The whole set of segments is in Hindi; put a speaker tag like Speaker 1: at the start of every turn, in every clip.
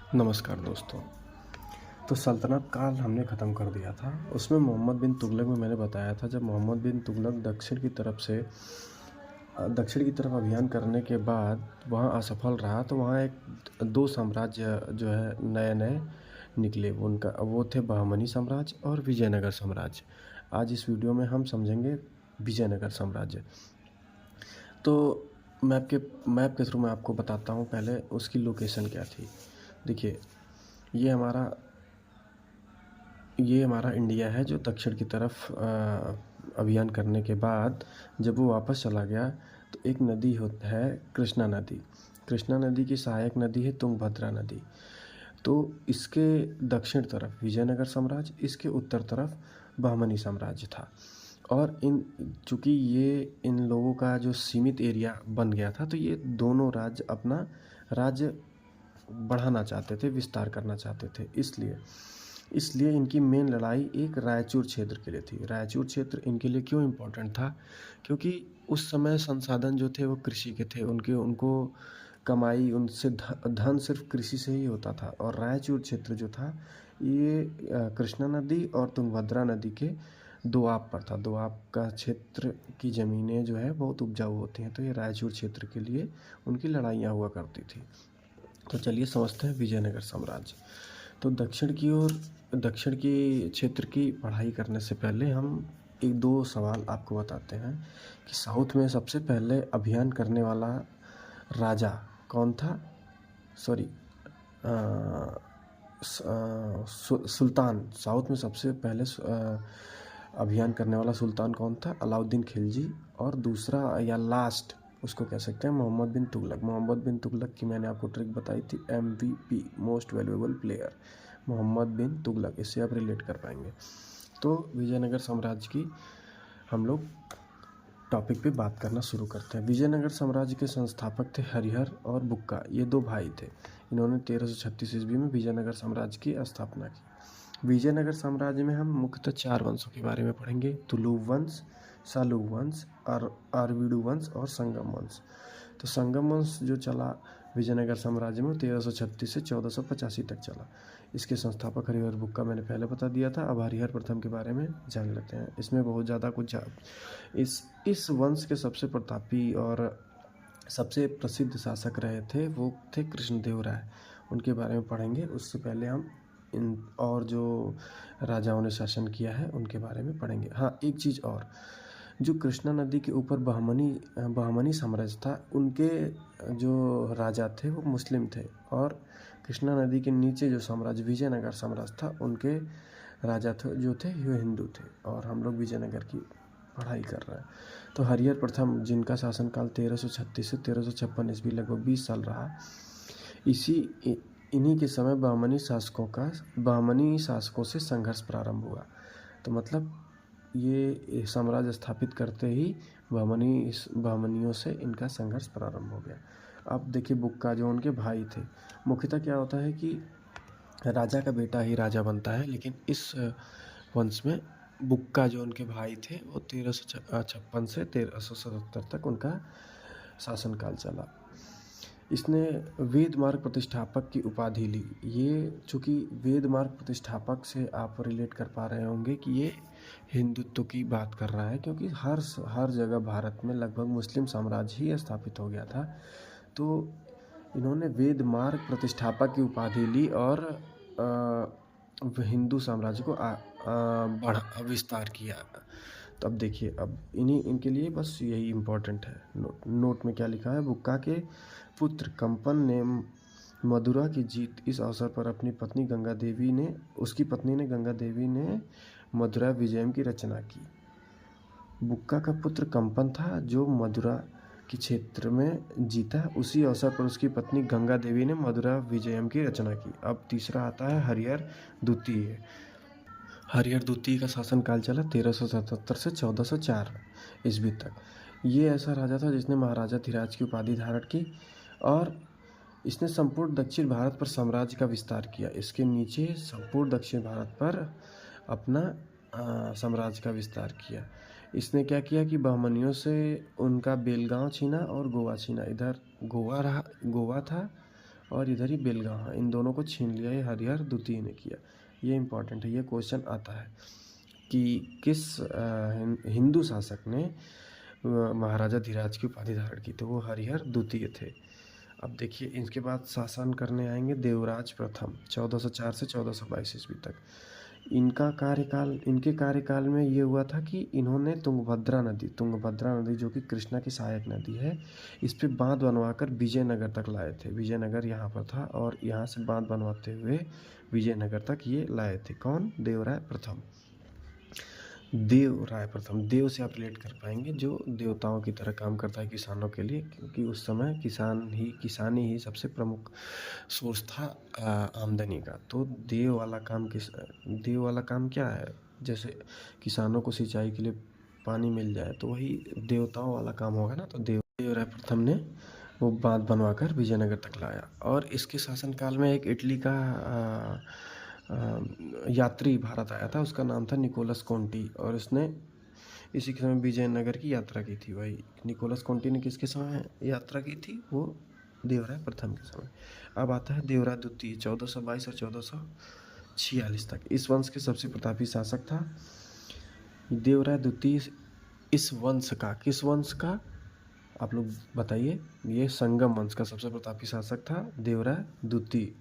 Speaker 1: नमस्कार दोस्तों। तो सल्तनत काल हमने ख़त्म कर दिया था। उसमें मोहम्मद बिन तुगलक में मैंने बताया था, जब मोहम्मद बिन तुगलक दक्षिण की तरफ अभियान करने के बाद वहाँ असफल रहा, तो वहाँ एक दो साम्राज्य जो है नए-नए निकले। वो थे बहमनी साम्राज्य और विजयनगर साम्राज्य। आज इस वीडियो में हम समझेंगे विजयनगर साम्राज्य। तो मैप के थ्रू मैं आपको बताता हूँ पहले उसकी लोकेशन क्या थी। देखिए, ये हमारा इंडिया है जो दक्षिण की तरफ अभियान करने के बाद जब वो वापस चला गया, तो एक नदी है कृष्णा नदी। कृष्णा नदी की सहायक नदी है तुंगभद्रा नदी। तो इसके दक्षिण तरफ विजयनगर साम्राज्य, इसके उत्तर तरफ बहमनी साम्राज्य था। और चूँकि ये इन लोगों का जो सीमित एरिया बन गया था, तो ये दोनों राज्य अपना राज्य बढ़ाना चाहते थे, विस्तार करना चाहते थे। इसलिए इनकी मेन लड़ाई एक रायचूर क्षेत्र के लिए थी। रायचूर क्षेत्र इनके लिए क्यों इम्पोर्टेंट था? क्योंकि उस समय संसाधन जो थे वो कृषि के थे। उनको कमाई, उनसे धन सिर्फ कृषि से ही होता था। और रायचूर क्षेत्र जो था ये कृष्णा नदी और तुंगभद्रा नदी के दोआब पर था। दोआब का क्षेत्र की ज़मीनें जो है बहुत उपजाऊ होती हैं, तो ये रायचूर क्षेत्र के लिए उनकी लड़ाइयाँ हुआ करती थी। तो चलिए समझते हैं विजयनगर साम्राज्य। तो दक्षिण की क्षेत्र की पढ़ाई करने से पहले हम एक दो सवाल आपको बताते हैं कि साउथ में सबसे पहले अभियान करने वाला राजा कौन था? सॉरी, सुल्तान। साउथ में सबसे पहले अभियान करने वाला सुल्तान कौन था? अलाउद्दीन खिलजी। और दूसरा या लास्ट उसको कह सकते हैं मोहम्मद बिन तुगलक। मोहम्मद बिन तुगलक की मैंने आपको ट्रिक बताई थी, MVP most valuable player, Mohammad bin Tughlaq. इससे आप रिलेट कर पाएंगे। तो विजयनगर साम्राज्य की हम लोग टॉपिक पे बात करना शुरू करते हैं। विजयनगर साम्राज्य के संस्थापक थे हरिहर और बुक्का। ये दो भाई थे। इन्होंने 1336 ईस्वी में विजयनगर साम्राज्य की स्थापना की। विजयनगर साम्राज्य में हम मुख्यतः 4 वंशों के बारे में पढ़ेंगे: तुलुव वंश, सालुव वंश, आरवीडु वंश और संगम वंश। तो संगम वंश जो चला विजयनगर साम्राज्य में 1336 से 1485 तक चला। इसके संस्थापक हरिहर बुक्का मैंने पहले बता दिया था। अब हरिहर प्रथम के बारे में जान लेते हैं। इसमें बहुत ज़्यादा कुछ इस वंश के सबसे प्रतापी और सबसे प्रसिद्ध शासक रहे थे वो थे कृष्णदेव राय। उनके बारे में पढ़ेंगे। उससे पहले हम इन और जो राजाओं ने शासन किया है उनके बारे में पढ़ेंगे। हाँ, एक चीज़ और, जो कृष्णा नदी के ऊपर बहमनी साम्राज्य था, उनके जो राजा थे वो मुस्लिम थे। और कृष्णा नदी के नीचे जो साम्राज्य विजयनगर साम्राज्य था, उनके राजा जो थे वो हिंदू थे। और हम लोग विजयनगर की पढ़ाई कर रहे हैं। तो हरिहर प्रथम, जिनका शासनकाल 1336 से 1356 ईस्वी, लगभग 20 साल रहा, इन्हीं के समय बहमनी शासकों से संघर्ष प्रारंभ हुआ। तो मतलब ये साम्राज्य स्थापित करते ही बहमनियों से इनका संघर्ष प्रारंभ हो गया। अब देखिए, बुक्का जो उनके भाई थे, मुख्यतः क्या होता है कि राजा का बेटा ही राजा बनता है, लेकिन इस वंश में बुक्का जो उनके भाई थे वो 1356 से 1377 तक उनका शासनकाल चला। इसने वेद मार्ग प्रतिष्ठापक की उपाधि ली। ये चूँकि वेद मार्ग प्रतिष्ठापक से आप रिलेट कर पा रहे होंगे कि ये हिंदुत्व की बात कर रहा है, क्योंकि हर जगह भारत में लगभग मुस्लिम साम्राज्य ही स्थापित हो गया था। तो इन्होंने वेद मार्ग प्रतिष्ठापक की उपाधि ली और हिंदू साम्राज्य को विस्तार किया। तो अब देखिए, अब इनके लिए बस यही इम्पोर्टेंट है। नोट में क्या लिखा है? बुक्का के पुत्र कंपन ने मदुरा की जीत, इस अवसर पर उसकी पत्नी ने गंगा देवी ने मदुरा विजयम की रचना की। बुक्का का पुत्र कंपन था जो मदुरा के क्षेत्र में जीता। उसी अवसर पर उसकी पत्नी गंगा देवी ने मदुरा विजयम की रचना की। अब तीसरा आता है हरिहर द्वितीय। हरिहर द्वितीय का शासनकाल चला 1377 से 1404 ईस्वी तक। ये ऐसा राजा था जिसने महाराजा धीराज की उपाधि धारण की और इसने संपूर्ण दक्षिण भारत पर साम्राज्य का विस्तार किया। इसके नीचे संपूर्ण दक्षिण भारत पर अपना साम्राज्य का विस्तार किया। इसने क्या किया कि बहमनियों से उनका बेलगांव छीना और गोवा छीना। इधर गोवा था और इधर ही बेलगाम, इन दोनों को छीन लिया, ये हरिहर द्वितीय ने किया। ये इम्पॉर्टेंट है, ये क्वेश्चन आता है कि किस हिंदू शासक ने महाराजा धीराज की उपाधि धारण की, तो वो हरिहर द्वितीय थे। अब देखिए इनके बाद शासन करने आएंगे देवराज प्रथम 1404 से 1422 ईस्वी तक। इनके कार्यकाल में ये हुआ था कि इन्होंने तुंगभद्रा नदी जो कि कृष्णा की सहायक नदी है, इस पे बांध बनवाकर विजयनगर तक लाए थे। विजयनगर यहाँ पर था और यहाँ से बांध बनवाते हुए विजयनगर तक ये लाए थे। कौन? देवराय प्रथम। देव से आप रिलेट कर पाएंगे, जो देवताओं की तरह काम करता है किसानों के लिए, क्योंकि उस समय किसानी ही सबसे प्रमुख सोर्स था आमदनी का। तो देव वाला काम क्या है? जैसे किसानों को सिंचाई के लिए पानी मिल जाए, तो वही देवताओं वाला काम होगा ना। तो देवराय प्रथम ने वो बांध बनवाकर विजयनगर तक लाया। और इसके शासनकाल में एक इटली का यात्री भारत आया था, उसका नाम था निकोलस कोंटी, और उसने इसी के समय विजयनगर की यात्रा की थी। वही निकोलस कोंटी ने किसके समय यात्रा की थी? वो देवराय प्रथम के समय। अब आता है देवराय द्वितीय 1422 और 1446 तक। इस वंश के सबसे प्रतापी शासक था देवराय द्वितीय। इस वंश का, किस वंश का आप लोग बताइए? ये संगम वंश का सबसे प्रतापी शासक था देवराय द्वितीय,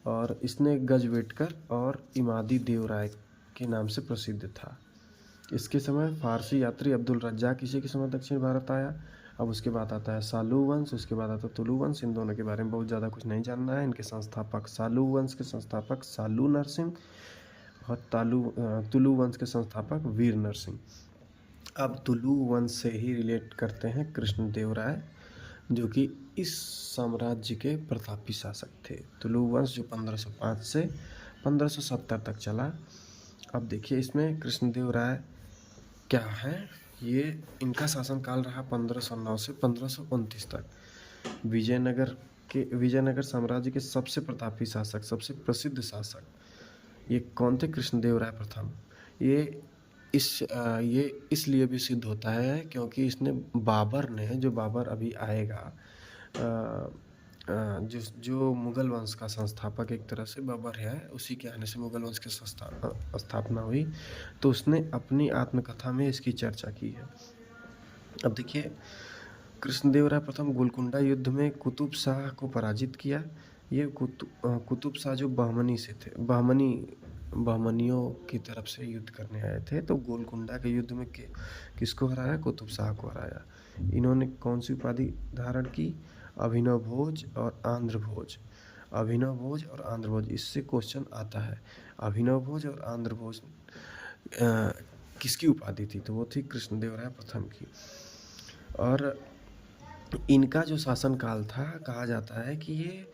Speaker 1: और इसने गजवेटकर और इमादी देवराय के नाम से प्रसिद्ध था। इसके समय फारसी यात्री अब्दुल रज्जाक इसी के समय दक्षिण भारत आया। अब उसके बाद आता है सालू वंश, उसके बाद आता है तुलु वंश। इन दोनों के बारे में बहुत ज़्यादा कुछ नहीं जानना है। इनके संस्थापक सालू वंश के संस्थापक सालू नरसिंह और तुलु वंश के संस्थापक वीर नरसिंह। अब तुलु वंश से ही रिलेट करते हैं कृष्णदेवराय, जो कि इस साम्राज्य के प्रतापी शासक थे। तुलु वंश जो 1505 से 1570 तक चला। अब देखिए इसमें कृष्णदेवराय क्या है, ये इनका शासनकाल रहा 1509 से 1529 तक। विजयनगर साम्राज्य के सबसे प्रतापी शासक, सबसे प्रसिद्ध शासक ये कौन थे? कृष्णदेवराय प्रथम। ये इसलिए भी सिद्ध होता है क्योंकि इसने जो बाबर अभी आएगा, जो मुगल वंश का संस्थापक एक तरह से बाबर है, उसी के आने से मुगल वंश की स्थापना हुई। तो उसने अपनी आत्मकथा में इसकी चर्चा की है। अब देखिए कृष्णदेवराय प्रथम गोलकुंडा युद्ध में कुतुब शाह को पराजित किया। ये कुतुब शाह जो बहमनी से थे, बहमनियों की तरफ से युद्ध करने आए थे। तो गोलकुंडा के युद्ध में किसको हराया? कुतुब शाह को हराया। इन्होंने कौन सी उपाधि धारण की? अभिनव भोज और आंध्र भोज। अभिनव भोज और आंध्र भोज, इससे क्वेश्चन आता है। अभिनव भोज और आंध्र भोज किसकी उपाधि थी? तो वो थी कृष्णदेवराय प्रथम की। और इनका जो शासनकाल था, कहा जाता है कि ये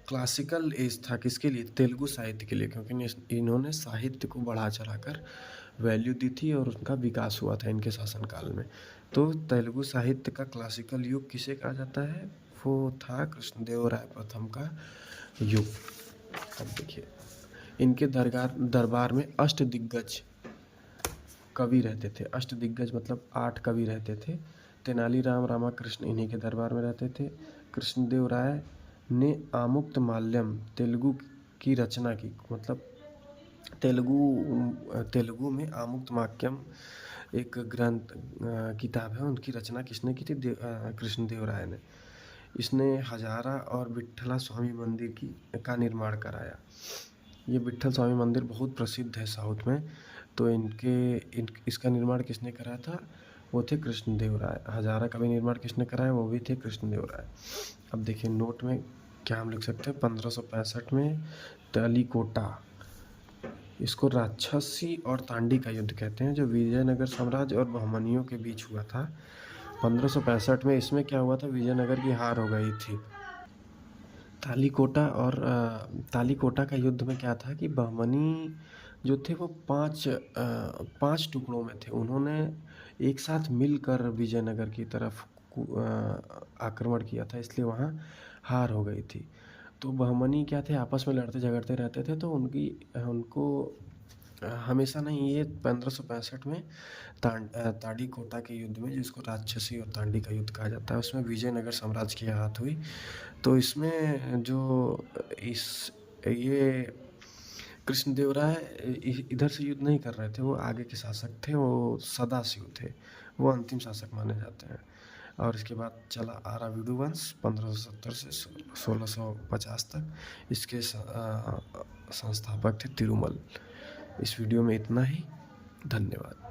Speaker 1: क्लासिकल एज था। किसके लिए? तेलुगु साहित्य के लिए, क्योंकि इन्होंने साहित्य को बढ़ा चढ़ाकर वैल्यू दी थी और उनका विकास हुआ था इनके शासनकाल में। तो तेलुगु साहित्य का क्लासिकल युग किसे कहा जाता है? वो था कृष्णदेवराय प्रथम का युग। अब देखिए इनके दरबार में अष्टदिग्गज कवि रहते थे। अष्टदिग्गज मतलब 8 कवि रहते थे। तेनालीराम रामाकृष्ण इन्हीं के दरबार में रहते थे। कृष्णदेवराय ने आमुक्तमाल्यम तेलुगु की रचना की, मतलब तेलुगु में आमुक्तमाल्यम एक ग्रंथ किताब है, उनकी रचना किसने की थी? कृष्णदेवराय ने। इसने हजारा और विट्ठला स्वामी मंदिर का निर्माण कराया। ये विट्ठल स्वामी मंदिर बहुत प्रसिद्ध है साउथ में। तो इसका निर्माण किसने कराया था? वो थे कृष्णदेवराय। हजारा का भी निर्माण किसने कराया? वो भी थे कृष्णदेवराय। अब देखिए नोट में क्या हम लिख सकते हैं? 1565 में तालीकोटा, इसको राक्षसी और तांडी का युद्ध कहते हैं, जो विजयनगर साम्राज्य और बहमनियों के बीच हुआ था 1565 में। इसमें क्या हुआ था? विजयनगर की हार हो गई थी। तालीकोटा का युद्ध में क्या था कि बहमनी जो थे वो 5 टुकड़ों में थे। उन्होंने एक साथ मिलकर विजयनगर की तरफ आक्रमण किया था, इसलिए वहाँ हार हो गई थी। तो बहमनी क्या थे? आपस में लड़ते झगड़ते रहते थे। तो उनको हमेशा नहीं, ये 1565 में ताड़ीकोटा के युद्ध में, जिसको राक्षसी और तांडी का युद्ध कहा जाता है, उसमें विजयनगर साम्राज्य की हाथ हुई। तो इसमें जो इस ये कृष्णदेवराय इधर से युद्ध नहीं कर रहे थे, वो आगे के शासक थे, वो सदाशिव थे, वो अंतिम शासक माने जाते हैं। और इसके बाद चला आराविडु वंश 1570 से 1650 तक। इसके संस्थापक थे तिरुमल। इस वीडियो में इतना ही। धन्यवाद।